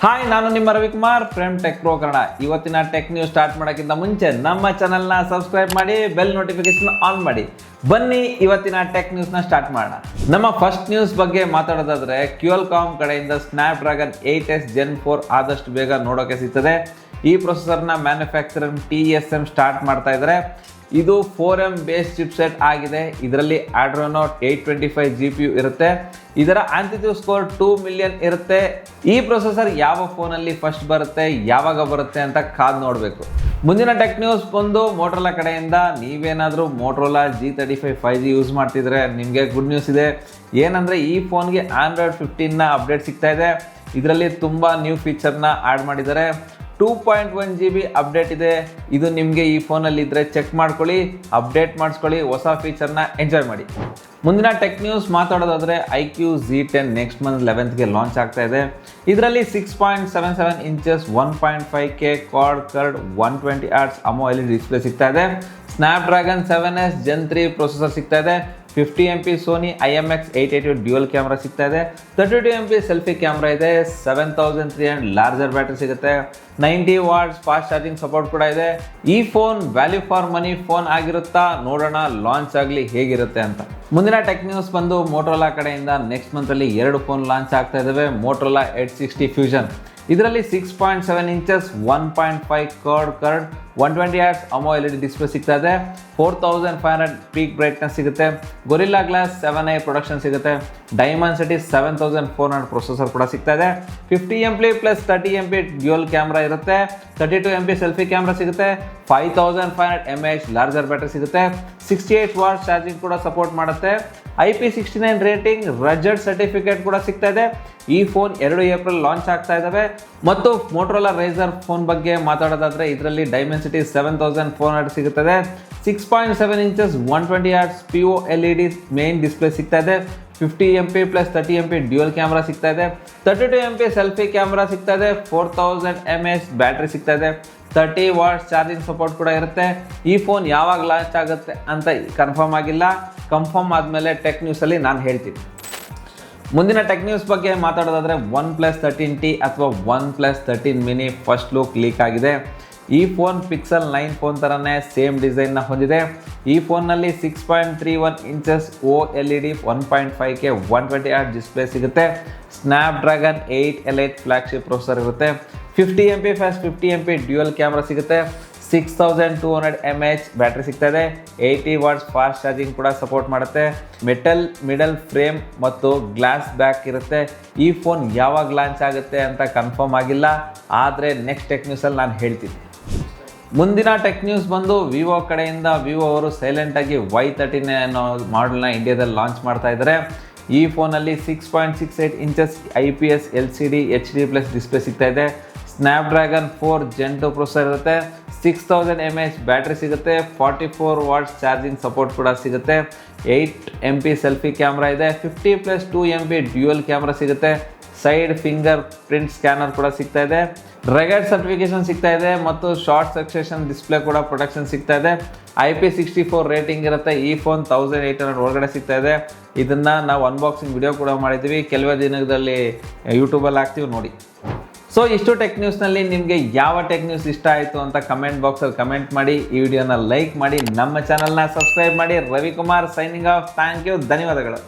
Hi, ನಾನು ನಿಮ್ಮ Ravikumar from tech pro Kannada. ಇವತ್ತಿನ ಟೆಕ್ ನ್ಯೂಸ್ ಸ್ಟಾರ್ಟ್ ಮಾಡೋಕ್ಕಿಂತ ಮುಂಚೆ ನಮ್ಮ ಚಾನಲ್ನ ಸಬ್ಸ್ಕ್ರೈಬ್ ಮಾಡಿ, ಬೆಲ್ ನೋಟಿಫಿಕೇಶನ್ ಆನ್ ಮಾಡಿ. ಬನ್ನಿ ಇವತ್ತಿನ ಟೆಕ್ ನ್ಯೂಸ್ನ ಸ್ಟಾರ್ಟ್ ಮಾಡೋಣ. ನಮ್ಮ ಫಸ್ಟ್ ನ್ಯೂಸ್ ಬಗ್ಗೆ ಮಾತಾಡೋದಾದ್ರೆ, ಕ್ಯೂಎಲ್ಕಾಮ್ ಕಡೆಯಿಂದ ಸ್ನ್ಯಾಪ್ಡ್ರ್ಯಾಗನ್ 8S Gen 4 ಆದಷ್ಟು ಬೇಗ ನೋಡೋಕೆ ಸಿಗ್ತದೆ. ಈ ಪ್ರೊಸೆಸರ್ನ ಮ್ಯಾನುಫ್ಯಾಕ್ಚರರ್ TSM ಸ್ಟಾರ್ಟ್ ಮಾಡ್ತಾ ಇದ್ದಾರೆ. ಇದು 4M ಬೇಸ್ ಚಿಪ್ಸೆಟ್ ಆಗಿದೆ. ಇದರಲ್ಲಿ Adreno 825 GPU ಇರುತ್ತೆ. ಇದರ ಆಂಟಿಟ್ಯೂಡ್ ಸ್ಕೋರ್ 2 ಮಿಲಿಯನ್ ಇರುತ್ತೆ. ಈ ಪ್ರೊಸೆಸರ್ ಯಾವ ಫೋನಲ್ಲಿ ಫಸ್ಟ್ ಬರುತ್ತೆ, ಯಾವಾಗ ಬರುತ್ತೆ ಅಂತ ಕಾದು ನೋಡಬೇಕು. ಮುಂದಿನ ಟೆಕ್ ನ್ಯೂಸ್ ಬಂದು ಮೋಟರೋಲಾ ಕಡೆಯಿಂದ. ನೀವೇನಾದರೂ ಮೋಟರೋಲಾ G35 5G ಯೂಸ್ ಮಾಡ್ತಿದ್ರೆ ನಿಮಗೆ ಗುಡ್ ನ್ಯೂಸ್ ಇದೆ. ಏನಂದರೆ ಈ ಫೋನ್ಗೆ Android 15ನ ಅಪ್ಡೇಟ್ ಸಿಗ್ತಾ ಇದೆ. ಇದರಲ್ಲಿ ತುಂಬ ನ್ಯೂ ಫೀಚರ್ನ ಆ್ಯಡ್ ಮಾಡಿದ್ದಾರೆ. 2.1 GB ಅಪ್ಡೇಟ್ ಇದೆ. ಇದು ನಿಮಗೆ ಈ ಫೋನಲ್ಲಿ ಇದ್ದರೆ ಚೆಕ್ ಮಾಡ್ಕೊಳ್ಳಿ, ಅಪ್ಡೇಟ್ ಮಾಡಿಸ್ಕೊಳ್ಳಿ, ಹೊಸ ಫೀಚರ್ನ ಎಂಜಾಯ್ ಮಾಡಿ. ಮುಂದಿನ ಟೆಕ್ ನ್ಯೂಸ್ ಮಾತಾಡೋದಾದರೆ, iQ Z10 ನೆಕ್ಸ್ಟ್ ಮಂತ್ 11ಗೆ ಲಾಂಚ್ ಆಗ್ತಾ ಇದೆ. ಇದರಲ್ಲಿ 6.77 inches 1.5K quad curved 120 Hz AMOLED display ಸಿಗ್ತಾ ಇದೆ. ಸ್ನ್ಯಾಪ್ಡ್ರ್ಯಾಗನ್ 7S Gen 3 ಪ್ರೊಸೆಸರ್ ಸಿಗ್ತಾ ಇದೆ. 50MP Sony IMX 882 dual camera ಸಿಗ್ತಾ ಇದೆ. 32MP ಸೆಲ್ಫಿ ಕ್ಯಾಮ್ರಾ ಇದೆ. 7300 ಲಾರ್ಜರ್ ಬ್ಯಾಟ್ರಿ ಸಿಗುತ್ತೆ. 90 ವಾಟ್ಸ್ ಫಾಸ್ಟ್ ಚಾರ್ಜಿಂಗ್ ಸಪೋರ್ಟ್ ಕೂಡ ಇದೆ. ಈ phone value for money phone ಆಗಿರುತ್ತಾ? ನೋಡೋಣ ಲಾಂಚ್ ಆಗಲಿ ಹೇಗಿರುತ್ತೆ ಅಂತ. ಮುಂದಿನ ಟೆಕ್ ನ್ಯೂಸ್ ಬಂದು ಮೋಟರೋಲಾ ಕಡೆಯಿಂದ. ನೆಕ್ಸ್ಟ್ ಮಂತಲ್ಲಿ 2 ಫೋನ್ ಲಾಂಚ್ ಆಗ್ತಾ ಇದ್ದಾವೆ. Motorola Edge 60 fusion. ಇದರಲ್ಲಿ 6.7 inches 1.5 quad curved 120 Hz AMOLED display ಸಿಗ್ತಾ ಇದೆ. 4500 ಪೀಕ್ ಬ್ರೈಟ್ನೆಸ್ ಸಿಗುತ್ತೆ. ಗೊರಿಲ್ಲಾ ಗ್ಲಾಸ್ 7i ಪ್ರೊಡಕ್ಷನ್ ಸಿಗುತ್ತೆ. ಡೈಮೆನ್ಸಿಟಿ 7400 ಪ್ರೊಸೆಸರ್ ಕೂಡ ಸಿಗ್ತಾ ಇದೆ. 50MP plus 30MP dual camera ಇರುತ್ತೆ. 32MP ಸೆಲ್ಫಿ ಕ್ಯಾಮ್ರಾ ಸಿಗುತ್ತೆ. 5500 mAh ಲಾರ್ಜರ್ ಬ್ಯಾಟ್ರಿ ಸಿಗುತ್ತೆ. 68 ವಾಟ್ ಚಾರ್ಜಿಂಗ್ ಕೂಡ ಸಪೋರ್ಟ್ ಮಾಡುತ್ತೆ. IP69 ರೇಟಿಂಗ್, ರಜಡ್ ಸರ್ಟಿಫಿಕೇಟ್ ಕೂಡ ಸಿಗ್ತಾ ಇದೆ. ಈ ಫೋನ್ 2 ಏಪ್ರಿಲ್ ಲಾಂಚ್ ಆಗ್ತಾ ಇದ್ದಾವೆ. ಮತ್ತು ಮೋಟರೋಲಾ ರೈಸರ್ ಫೋನ್ ಬಗ್ಗೆ ಮಾತಾಡೋದಾದರೆ, ಇದರಲ್ಲಿ ಡೈಮೆನ್ಸಿಟಿ 7400 ಸಿಗುತ್ತದೆ. 6.7 inches 120 Hz POLED main display ಸಿಗ್ತಾ ಇದೆ. 50MP plus 30MP dual camera ಸಿಗ್ತಾ ಇದೆ. 32MP ಸೆಲ್ಫಿ ಕ್ಯಾಮ್ರಾ ಸಿಗ್ತಾ ಇದೆ. 4000 mAh ಬ್ಯಾಟ್ರಿ ಸಿಗ್ತಾ ಇದೆ. 30 ವಾಟ್ಸ್ ಚಾರ್ಜಿಂಗ್ ಸಪೋರ್ಟ್ ಕೂಡ ಇರುತ್ತೆ. ಈ ಫೋನ್ ಯಾವಾಗ ಲಾಂಚ್ ಆಗುತ್ತೆ ಅಂತ ಕನ್ಫರ್ಮ್ ಆಗಿಲ್ಲ. ಕನ್ಫರ್ಮ್ ಆದಮೇಲೆ ಟೆಕ್ ನ್ಯೂಸಲ್ಲಿ ನಾನು ಹೇಳ್ತೀನಿ. ಮುಂದಿನ ಟೆಕ್ ನ್ಯೂಸ್ ಬಗ್ಗೆ ಮಾತಾಡೋದಾದರೆ, OnePlus 13T ಅಥವಾ OnePlus 13 mini first look leak ಆಗಿದೆ. ಈ ಫೋನ್ Pixel 9 ಫೋನ್ ಥರನೇ ಸೇಮ್ ಡಿಸೈನ್ನ ಹೊಂದಿದೆ. ಈ ಫೋನ್ನಲ್ಲಿ 6.31 inches OLED 1.5K 120 Hz display ಸಿಗುತ್ತೆ. ಸ್ನ್ಯಾಪ್ಡ್ರ್ಯಾಗನ್ 8L8 ಫ್ಲ್ಯಾಗ್ಶಿಪ್ ಪ್ರೊಸೆಸರ್ ಇರುತ್ತೆ. 50MP fast 50MP dual camera ಸಿಗುತ್ತೆ. 6200 mAh ಬ್ಯಾಟ್ರಿ ಸಿಗ್ತಾ ಇದೆ. 80 ವಾಟ್ಸ್ ಫಾಸ್ಟ್ ಚಾರ್ಜಿಂಗ್ ಕೂಡ ಸಪೋರ್ಟ್ ಮಾಡುತ್ತೆ. ಮೆಟಲ್ ಮಿಡಲ್ ಫ್ರೇಮ್ ಮತ್ತು ಗ್ಲಾಸ್ ಬ್ಯಾಕ್ ಇರುತ್ತೆ. ಈ ಫೋನ್ ಯಾವಾಗ ಲಾಂಚ್ ಆಗುತ್ತೆ ಅಂತ ಕನ್ಫರ್ಮ್ ಆಗಿಲ್ಲ, ಆದರೆ ನೆಕ್ಸ್ಟ್ ಟೆಕ್ ನ್ಯೂಸಲ್ಲಿ ನಾನು ಹೇಳ್ತೀನಿ. ಮುಂದಿನ ಟೆಕ್ ನ್ಯೂಸ್ ಬಂದು ವಿವೋ ಕಡೆಯಿಂದ. ವಿವೋ ಅವರು ಸೈಲೆಂಟಾಗಿ Y13 ಅನ್ನೋ ಮಾಡೆಲ್ನ ಇಂಡಿಯಾದಲ್ಲಿ ಲಾಂಚ್ ಮಾಡ್ತಾ ಇದ್ದಾರೆ. ಈ ಫೋನಲ್ಲಿ 6.68 inches IPS LCD HD+ display ಸಿಗ್ತಾ ಇದೆ. ಸ್ನ್ಯಾಪ್ಡ್ರ್ಯಾಗನ್ 4 Gen 2 ಪ್ರೊಸೆಸರ್ ಇರುತ್ತೆ. 6000 mAh ಬ್ಯಾಟ್ರಿ ಸಿಗುತ್ತೆ. 44 ವಾಟ್ಸ್ ಚಾರ್ಜಿಂಗ್ ಸಪೋರ್ಟ್ ಕೂಡ ಸಿಗುತ್ತೆ. 8MP ಸೆಲ್ಫಿ ಕ್ಯಾಮ್ರಾ ಇದೆ. 50+2MP ಡ್ಯುಯಲ್ ಕ್ಯಾಮ್ರಾ ಸಿಗುತ್ತೆ. ಸೈಡ್ ಫಿಂಗರ್ ಪ್ರಿಂಟ್ ಸ್ಕ್ಯಾನರ್ ಕೂಡ ಸಿಗ್ತಾ ಇದೆ. ರೆಗಡ್ ಸರ್ಟಿಫಿಕೇಶನ್ ಸಿಗ್ತಾ ಇದೆ ಮತ್ತು ಶಾರ್ಟ್ ಸಕ್ಸೆಷನ್ ಡಿಸ್ಪ್ಲೇ ಕೂಡ ಪ್ರೊಟೆಕ್ಷನ್ ಸಿಗ್ತಾ ಇದೆ. IP64 ರೇಟಿಂಗ್ ಇರುತ್ತೆ. ಈ ಫೋನ್ 1800 ಒಳಗಡೆ ಸಿಗ್ತಾ ಇದೆ. ಇದನ್ನು ನಾವು ಅನ್ಬಾಕ್ಸಿಂಗ್ ವಿಡಿಯೋ ಕೂಡ ಮಾಡಿದ್ದೀವಿ. ಕೆಲವೇ ದಿನದಲ್ಲಿ ಯೂಟ್ಯೂಬಲ್ಲಿ ಹಾಕ್ತೀವಿ, ನೋಡಿ. ಸೊ ಇಷ್ಟು ಟೆಕ್ ನ್ಯೂಸ್ನಲ್ಲಿ ನಿಮಗೆ ಯಾವ ಟೆಕ್ ನ್ಯೂಸ್ ಇಷ್ಟ ಆಯಿತು ಅಂತ ಕಮೆಂಟ್ ಬಾಕ್ಸಲ್ಲಿ ಕಮೆಂಟ್ ಮಾಡಿ. ಈ ವಿಡಿಯೋನ ಲೈಕ್ ಮಾಡಿ, ನಮ್ಮ ಚಾನಲ್ನ ಸಬ್ಸ್ಕ್ರೈಬ್ ಮಾಡಿ. Ravikumar signing off. Thank you, ಧನ್ಯವಾದಗಳು.